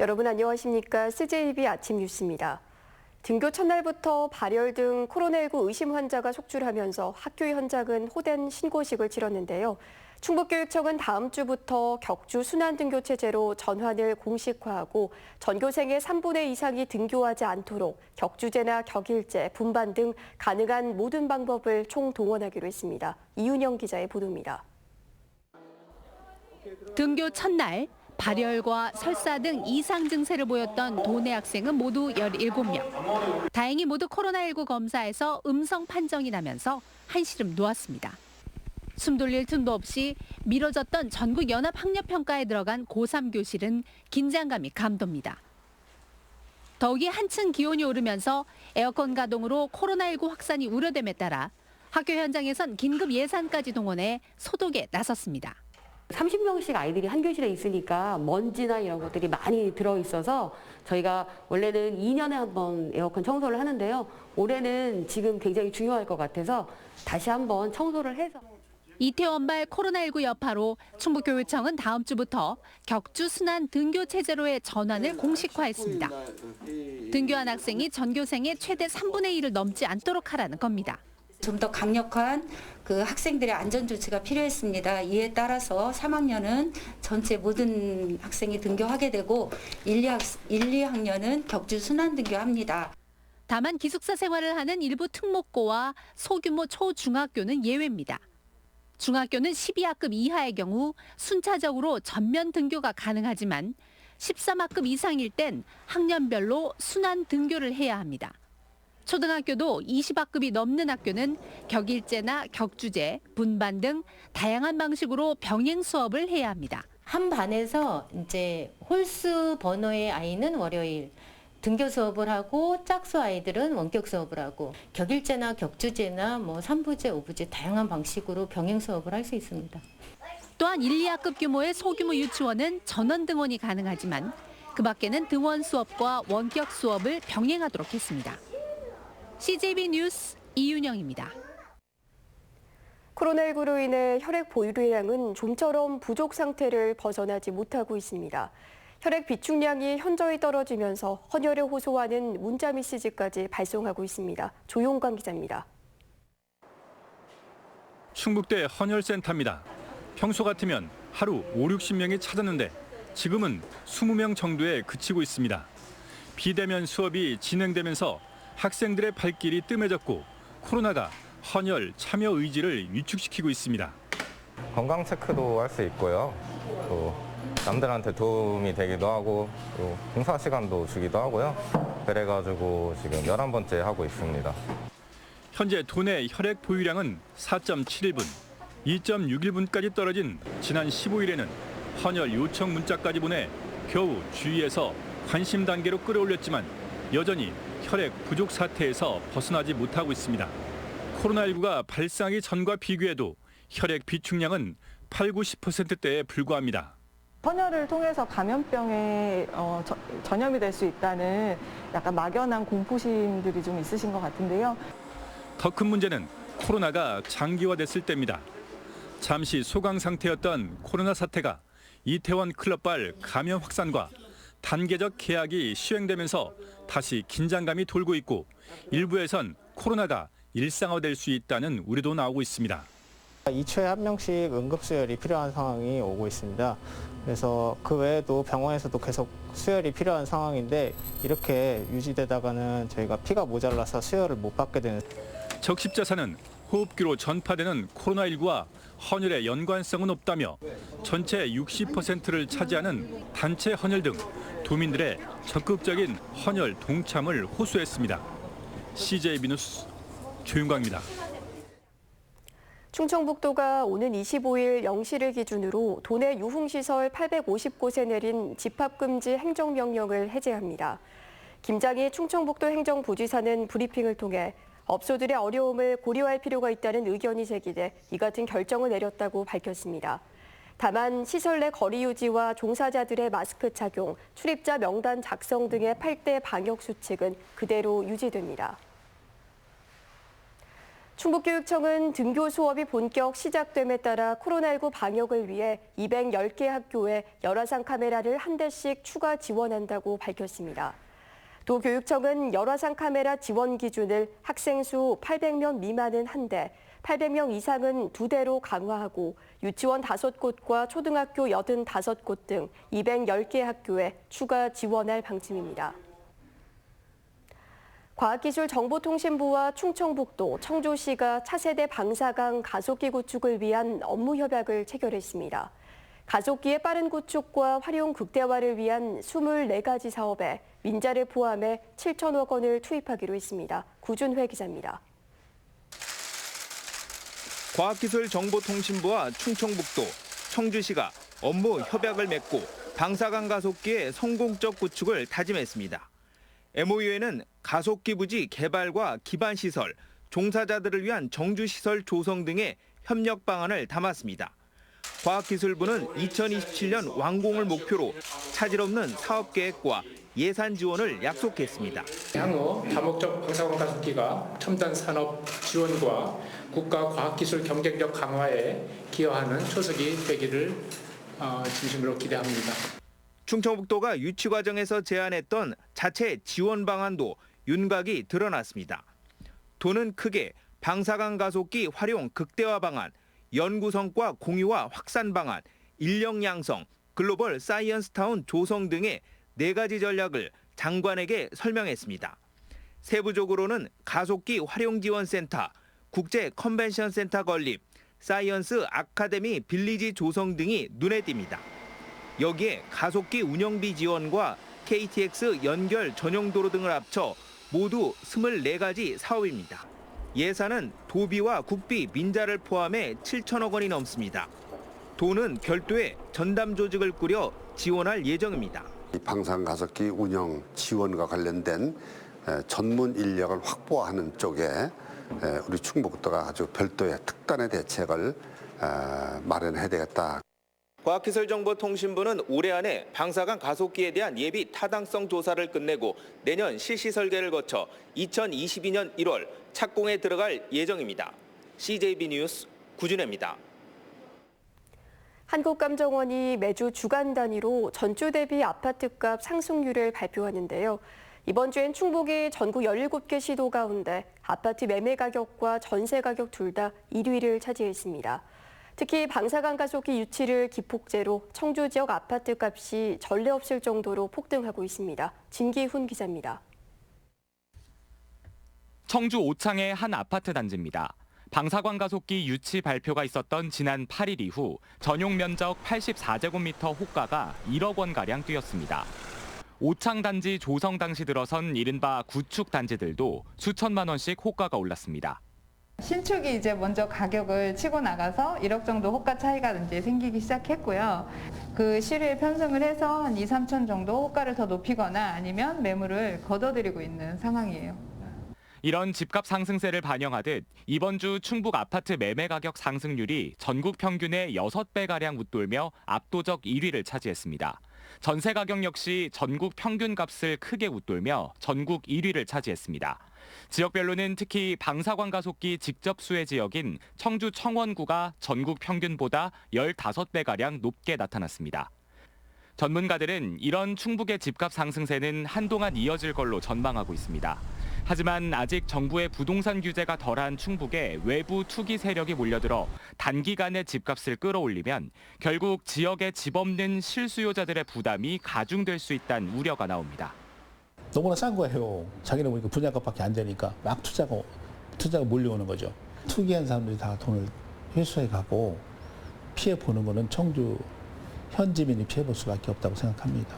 여러분 안녕하십니까? CJB 아침 뉴스입니다. 등교 첫날부터 발열 등 코로나19 의심 환자가 속출하면서 학교 현장은 호된 신고식을 치렀는데요. 충북교육청은 다음 주부터 격주 순환 등교 체제로 전환을 공식화하고 전교생의 3분의 2 이상이 등교하지 않도록 격주제나 격일제, 분반 등 가능한 모든 방법을 총동원하기로 했습니다. 이윤영 기자의 보도입니다. 등교 첫날 발열과 설사 등 이상 증세를 보였던 도내 학생은 모두 17명. 다행히 모두 코로나19 검사에서 음성 판정이 나면서 한시름 놓았습니다. 숨 돌릴 틈도 없이 미뤄졌던 전국 연합 학력 평가에 들어간 고3 교실은 긴장감이 감돕니다. 더욱이 한층 기온이 오르면서 에어컨 가동으로 코로나19 확산이 우려됨에 따라 학교 현장에선 긴급 예산까지 동원해 소독에 나섰습니다. 30명씩 아이들이 한 교실에 있으니까 먼지나 이런 것들이 많이 들어있어서 저희가 원래는 2년에 한 번 에어컨 청소를 하는데요. 올해는 지금 굉장히 중요할 것 같아서 다시 한번 청소를 해서. 이태원발 코로나19 여파로 충북교육청은 다음 주부터 격주 순환 등교 체제로의 전환을 공식화했습니다. 등교한 학생이 전교생의 최대 3분의 1을 넘지 않도록 하라는 겁니다. 좀 더 강력한 그 학생들의 안전 조치가 필요했습니다. 이에 따라서 3학년은 전체 모든 학생이 등교하게 되고 1, 2학년은 격주 순환 등교합니다. 다만 기숙사 생활을 하는 일부 특목고와 소규모 초중학교는 예외입니다. 중학교는 12학급 이하의 경우 순차적으로 전면 등교가 가능하지만 13학급 이상일 땐 학년별로 순환 등교를 해야 합니다. 초등학교도 20학급이 넘는 학교는 격일제나 격주제, 분반 등 다양한 방식으로 병행 수업을 해야 합니다. 한 반에서 이제 홀수 번호의 아이는 월요일 등교 수업을 하고 짝수 아이들은 원격 수업을 하고 격일제나 격주제나 3부제, 5부제 다양한 방식으로 병행 수업을 할 수 있습니다. 또한 1, 2학급 규모의 소규모 유치원은 전원 등원이 가능하지만 그 밖에는 등원 수업과 원격 수업을 병행하도록 했습니다. CJB 뉴스 이윤영입니다. 코로나19로 인해 혈액 보유량은 좀처럼 부족 상태를 벗어나지 못하고 있습니다. 혈액 비축량이 현저히 떨어지면서 헌혈을 호소하는 문자 메시지까지 발송하고 있습니다. 조용광 기자입니다. 충북대 헌혈센터입니다. 평소 같으면 하루 5, 60명이 찾았는데 지금은 20명 정도에 그치고 있습니다. 비대면 수업이 진행되면서 학생들의 발길이 뜸해졌고 코로나가 헌혈 참여 의지를 위축시키고 있습니다. 건강 체크도 할 수 있고요. 또 남들한테 도움이 되기도 하고 또 봉사 시간도 주기도 하고요. 그래가지고 지금 11번째 하고 있습니다. 현재 도내 혈액 보유량은 4.71분, 2.61분까지 떨어진 지난 15일에는 헌혈 요청 문자까지 보내 겨우 주위에서 관심 단계로 끌어올렸지만 여전히 혈액 부족 사태에서 벗어나지 못하고 있습니다. 코로나19가 발생하기 전과 비교해도 혈액 비축량은 8, 90%대에 불과합니다. 헌혈을 통해서 감염병에 전염이 될 수 있다는 약간 막연한 공포심들이 좀 있으신 것 같은데요. 더 큰 문제는 코로나가 장기화됐을 때입니다. 잠시 소강 상태였던 코로나 사태가 이태원 클럽발 감염 확산과 단계적 개학이 시행되면서 다시 긴장감이 돌고 있고 일부에선 코로나가 일상화될 수 있다는 우려도 나오고 있습니다. 2초에 한 명씩 응급수혈이 필요한 상황이 오고 있습니다. 그래서 그 외에도 병원에서도 계속 수혈이 필요한 상황인데 이렇게 유지되다가는 저희가 피가 모자라서 수혈을 못 받게 되는. 적십자사는 호흡기로 전파되는 코로나19와 헌혈의 연관성은 없다며 전체 60%를 차지하는 단체 헌혈 등 도민들의 적극적인 헌혈 동참을 호소했습니다. CJB 뉴스 조윤광입니다. 충청북도가 오는 25일 0시를 기준으로 도내 유흥시설 850곳에 내린 집합금지 행정명령을 해제합니다. 김장희 충청북도 행정부지사는 브리핑을 통해 업소들의 어려움을 고려할 필요가 있다는 의견이 제기돼 이 같은 결정을 내렸다고 밝혔습니다. 다만 시설 내 거리 유지와 종사자들의 마스크 착용, 출입자 명단 작성 등의 8대 방역 수칙은 그대로 유지됩니다. 충북교육청은 등교 수업이 본격 시작됨에 따라 코로나19 방역을 위해 210개 학교에 열화상 카메라를 한 대씩 추가 지원한다고 밝혔습니다. 또 교육청은 열화상 카메라 지원 기준을 학생 수 800명 미만은 1대, 800명 이상은 2대로 강화하고 유치원 5곳과 초등학교 85곳 등 210개 학교에 추가 지원할 방침입니다. 과학기술정보통신부와 충청북도, 청주시가 차세대 방사강 가속기 구축을 위한 업무 협약을 체결했습니다. 가속기의 빠른 구축과 활용 극대화를 위한 24가지 사업에 민자를 포함해 7천억 원을 투입하기로 했습니다. 구준회 기자입니다. 과학기술정보통신부와 충청북도, 청주시가 업무 협약을 맺고 방사강 가속기의 성공적 구축을 다짐했습니다. MOU에는 가속기 부지 개발과 기반시설, 종사자들을 위한 정주시설 조성 등의 협력 방안을 담았습니다. 과학기술부는 2027년 완공을 목표로 차질 없는 사업계획과 예산 지원을 약속했습니다. 향후 다목적 방사능 가속기가 첨단 산업 지원과 국가 과학기술 경쟁력 강화에 기여하는 초석이 되기를 진심으로 기대합니다. 충청북도가 유치 과정에서 제안했던 자체 지원 방안도 윤곽이 드러났습니다. 도는 크게 방사강 가속기 활용 극대화 방안, 연구 성과 공유와 확산 방안, 인력 양성, 글로벌 사이언스 타운 조성 등의 4가지 전략을 장관에게 설명했습니다. 세부적으로는 가속기 활용 지원 센터, 국제 컨벤션 센터 건립, 사이언스 아카데미 빌리지 조성 등이 눈에 띕니다. 여기에 가속기 운영비 지원과 KTX 연결 전용 도로 등을 합쳐 모두 24가지 사업입니다. 예산은 도비와 국비, 민자를 포함해 7천억 원이 넘습니다. 도는 별도의 전담 조직을 꾸려 지원할 예정입니다. 방사능 가속기 운영 지원과 관련된 전문 인력을 확보하는 쪽에 우리 충북도가 아주 별도의 특단의 대책을 마련해야 되겠다. 과학기술정보통신부는 올해 안에 방사강 가속기에 대한 예비 타당성 조사를 끝내고 내년 실시 설계를 거쳐 2022년 1월 착공에 들어갈 예정입니다. CJB 뉴스 구준혜입니다. 한국감정원이 매주 주간 단위로 전주 대비 아파트값 상승률을 발표하는데요. 이번 주엔 충북이 전국 17개 시도 가운데 아파트 매매 가격과 전세 가격 둘 다 1위를 차지했습니다. 특히 방사강 가속기 유치를 기폭제로 청주 지역 아파트 값이 전례 없을 정도로 폭등하고 있습니다. 진기훈 기자입니다. 청주 오창의 한 아파트 단지입니다. 방사광 가속기 유치 발표가 있었던 지난 8일 이후 전용 면적 84제곱미터 호가가 1억 원가량 뛰었습니다. 오창 단지 조성 당시 들어선 이른바 구축 단지들도 수천만 원씩 호가가 올랐습니다. 신축이 이제 먼저 가격을 치고 나가서 1억 정도 호가 차이가 이제 생기기 시작했고요. 그 시류에 편승을 해서 한 2, 3천 정도 호가를 더 높이거나 아니면 매물을 걷어들이고 있는 상황이에요. 이런 집값 상승세를 반영하듯 이번 주 충북 아파트 매매 가격 상승률이 전국 평균의 6배가량 웃돌며 압도적 1위를 차지했습니다. 전세 가격 역시 전국 평균 값을 크게 웃돌며 전국 1위를 차지했습니다. 지역별로는 특히 방사광 가속기 직접 수혜 지역인 청주 청원구가 전국 평균보다 15배가량 높게 나타났습니다. 전문가들은 이런 충북의 집값 상승세는 한동안 이어질 걸로 전망하고 있습니다. 하지만 아직 정부의 부동산 규제가 덜한 충북에 외부 투기 세력이 몰려들어 단기간에 집값을 끌어올리면 결국 지역에 집 없는 실수요자들의 부담이 가중될 수 있다는 우려가 나옵니다. 너무나 싼 거예요. 자기는 보니까 분양값밖에 안 되니까 막 투자가 몰려오는 거죠. 투기한 사람들이 다 돈을 회수해 가고 피해 보는 거는 청주 현지민이 피해 볼 수밖에 없다고 생각합니다.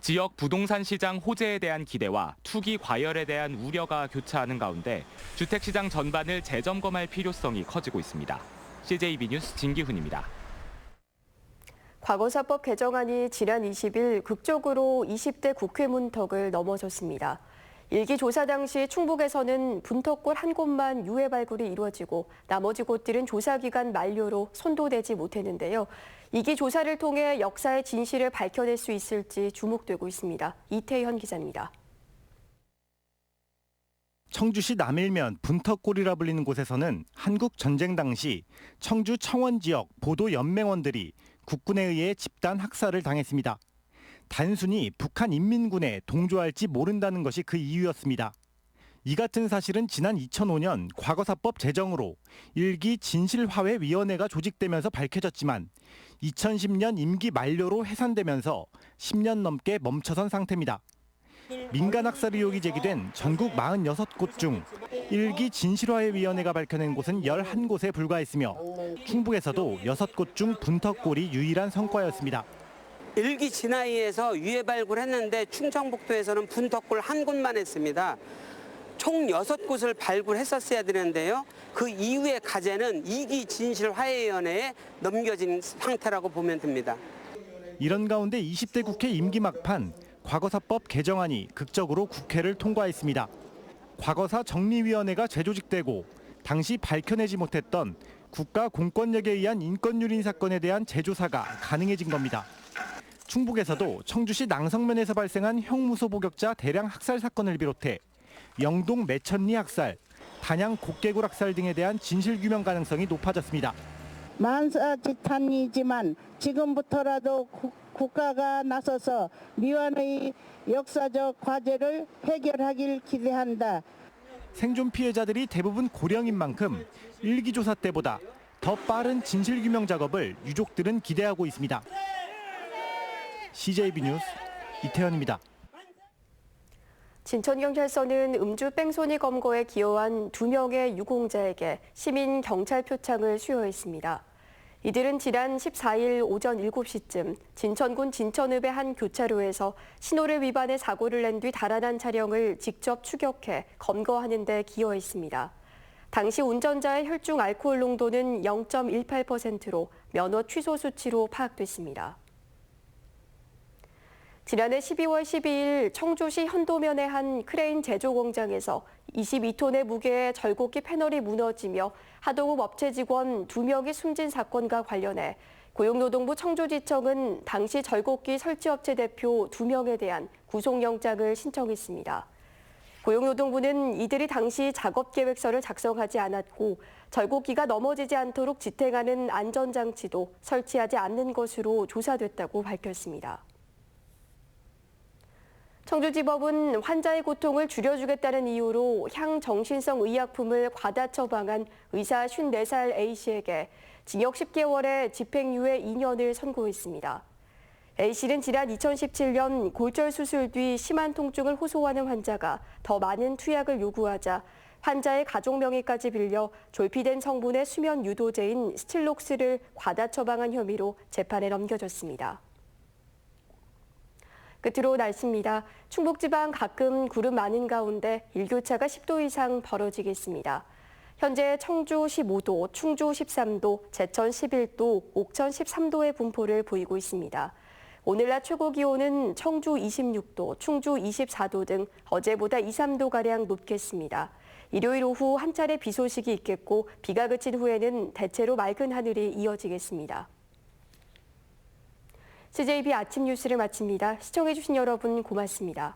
지역 부동산 시장 호재에 대한 기대와 투기 과열에 대한 우려가 교차하는 가운데 주택시장 전반을 재점검할 필요성이 커지고 있습니다. CJB 뉴스 진기훈입니다. 과거사법 개정안이 지난 20일 극적으로 20대 국회 문턱을 넘어섰습니다. 일기 조사 당시 충북에서는 분턱골 한 곳만 유해 발굴이 이루어지고 나머지 곳들은 조사 기간 만료로 선도되지 못했는데요. 이기 조사를 통해 역사의 진실을 밝혀낼 수 있을지 주목되고 있습니다. 이태현 기자입니다. 청주시 남일면 분터골이라 불리는 곳에서는 한국 전쟁 당시 청주 청원 지역 보도 연맹원들이 국군에 의해 집단 학살을 당했습니다. 단순히 북한 인민군에 동조할지 모른다는 것이 그 이유였습니다. 이 같은 사실은 지난 2005년 과거사법 제정으로 1기 진실화해위원회가 조직되면서 밝혀졌지만 2010년 임기 만료로 해산되면서 10년 넘게 멈춰선 상태입니다. 민간 학살 의혹이 제기된 전국 46곳 중 1기 진실화해위원회가 밝혀낸 곳은 11곳에 불과했으며 충북에서도 6곳 중 분터골이 유일한 성과였습니다. 1기 진화위에서 유해 발굴했는데 충청북도에서는 분터골 한 곳만 했습니다. 총 6곳을 발굴했었어야 되는데요. 그 이후의 과제는 2기 진실화해위원회에 넘겨진 상태라고 보면 됩니다. 이런 가운데 20대 국회 임기 막판 과거사법 개정안이 극적으로 국회를 통과했습니다. 과거사 정리위원회가 재조직되고 당시 밝혀내지 못했던 국가 공권력에 의한 인권유린 사건에 대한 재조사가 가능해진 겁니다. 충북에서도 청주시 낭성면에서 발생한 형무소 복역자 대량 학살 사건을 비롯해 영동 매천리 학살, 단양 곡개굴 학살 등에 대한 진실규명 가능성이 높아졌습니다. 만사지탄이지만 지금부터라도 국가가 나서서 미완의 역사적 과제를 해결하길 기대한다. 생존 피해자들이 대부분 고령인 만큼 1기 조사 때보다 더 빠른 진실규명 작업을 유족들은 기대하고 있습니다. CJB 뉴스 이태현입니다. 진천경찰서는 음주 뺑소니 검거에 기여한 2명의 유공자에게 시민 경찰 표창을 수여했습니다. 이들은 지난 14일 오전 7시쯤 진천군 진천읍의 한 교차로에서 신호를 위반해 사고를 낸 뒤 달아난 차량을 직접 추격해 검거하는 데 기여했습니다. 당시 운전자의 혈중 알코올 농도는 0.18%로 면허 취소 수치로 파악됐습니다. 지난해 12월 12일 청주시 현도면의 한 크레인 제조 공장에서 22톤의 무게의 절곡기 패널이 무너지며 하동읍 업체 직원 2명이 숨진 사건과 관련해 고용노동부 청주지청은 당시 절곡기 설치업체 대표 2명에 대한 구속영장을 신청했습니다. 고용노동부는 이들이 당시 작업계획서를 작성하지 않았고 절곡기가 넘어지지 않도록 지탱하는 안전장치도 설치하지 않는 것으로 조사됐다고 밝혔습니다. 청주지법은 환자의 고통을 줄여주겠다는 이유로 향정신성 의약품을 과다 처방한 의사 54살 A씨에게 징역 10개월에 집행유예 2년을 선고했습니다. A씨는 지난 2017년 골절 수술 뒤 심한 통증을 호소하는 환자가 더 많은 투약을 요구하자 환자의 가족 명의까지 빌려 졸피된 성분의 수면 유도제인 스틸록스를 과다 처방한 혐의로 재판에 넘겨졌습니다. 끝으로 날씨입니다. 충북지방 가끔 구름 많은 가운데 일교차가 10도 이상 벌어지겠습니다. 현재 청주 15도, 충주 13도, 제천 11도, 옥천 13도의 분포를 보이고 있습니다. 오늘 낮 최고 기온은 청주 26도, 충주 24도 등 어제보다 2, 3도가량 높겠습니다. 일요일 오후 한 차례 비 소식이 있겠고 비가 그친 후에는 대체로 맑은 하늘이 이어지겠습니다. CJB 아침 뉴스를 마칩니다. 시청해주신 여러분 고맙습니다.